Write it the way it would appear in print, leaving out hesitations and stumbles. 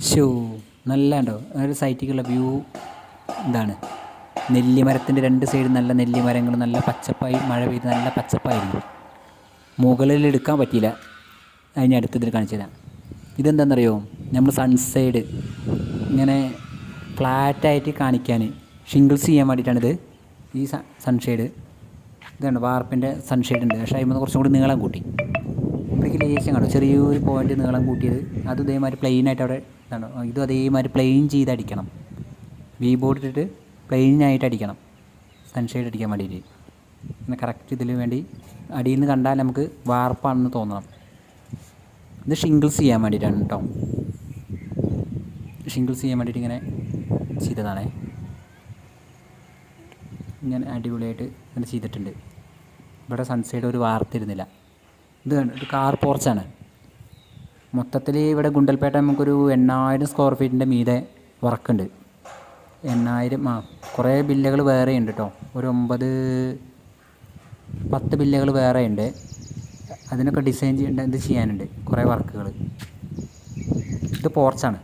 Show നല്ല ഉണ്ടോ ഒരു സൈറ്റിക്കുള്ള വ്യൂ. ഇതാണ് നെല്ലിമരത്തിൻ്റെ രണ്ട് സൈഡ് നല്ല നെല്ലിമരങ്ങൾ, നല്ല പച്ചപ്പായി, മഴ പെയ്ത് നല്ല പച്ചപ്പായിരുന്നു. മുകളിൽ എടുക്കാൻ പറ്റിയില്ല, അതിന് അടുത്തതിൽ കാണിച്ചു തരാം. ഇതെന്താണെന്നറിയോ, നമ്മൾ സൺസൈഡ് ഇങ്ങനെ ഫ്ലാറ്റായിട്ട് കാണിക്കാൻ ഷിംഗിൾസ് ചെയ്യാൻ വേണ്ടിയിട്ടാണിത്. ഈ സൺഷെയ്ഡ് ഇതാണ് വാർപ്പിൻ്റെ സൺഷെയ്ഡ് ഉണ്ട്, പക്ഷേ അതിൽ കുറച്ചും കൂടി നീളം കൂട്ടി. ഇവിടേക്ക് ലേശം കാണും ചെറിയൊരു പോയിൻ്റ് നീളം കൂട്ടിയത്. അത് ഇതേമാതിരി പ്ലെയിനായിട്ട് അവിടെ ഇതാണ്. ഇതും അതേമാതിരി പ്ലെയിൻ ചെയ്തടിക്കണം, വി ബോർഡ് ഇട്ടിട്ട് പ്ലെയിനായിട്ട് അടിക്കണം സൺഷെയ്ഡ് അടിക്കാൻ വേണ്ടിയിട്ട്. പിന്നെ കറക്റ്റ് ഇതിന് വേണ്ടി അടിയിൽ നിന്ന് കണ്ടാൽ നമുക്ക് വാർപ്പാണെന്ന് തോന്നണം. ഇത് ഷിംഗിൾസ് ചെയ്യാൻ വേണ്ടിയിട്ടാണ് കേട്ടോ. ഷിംഗിൾസ് ചെയ്യാൻ വേണ്ടിയിട്ട് ഇങ്ങനെ ചെയ്തതാണേ. ഇങ്ങനെ അടിപൊളിയായിട്ട് ഇങ്ങനെ ചെയ്തിട്ടുണ്ട്. ഇവിടെ സൺസൈഡ് ഒരു വാർത്തിരുന്നില്ല. ഇത് ഒരു കാർ പോർച്ചാണ്. മൊത്തത്തിൽ ഇവിടെ ഗുണ്ടൽപേട്ട നമുക്കൊരു 8000 സ്ക്വയർ ഫീറ്റിൻ്റെ മീതെ വർക്കുണ്ട്. 8000. കുറേ ബില്ലുകൾ വേറെ ഉണ്ട് കേട്ടോ. ഒരു 9-10 ബില്ലുകൾ വേറെ ഉണ്ട്. അതിനൊക്കെ ഡിസൈൻ ഇത് ചെയ്യാനുണ്ട് കുറേ വർക്കുകൾ. ഇത് പോർച്ചാണ്.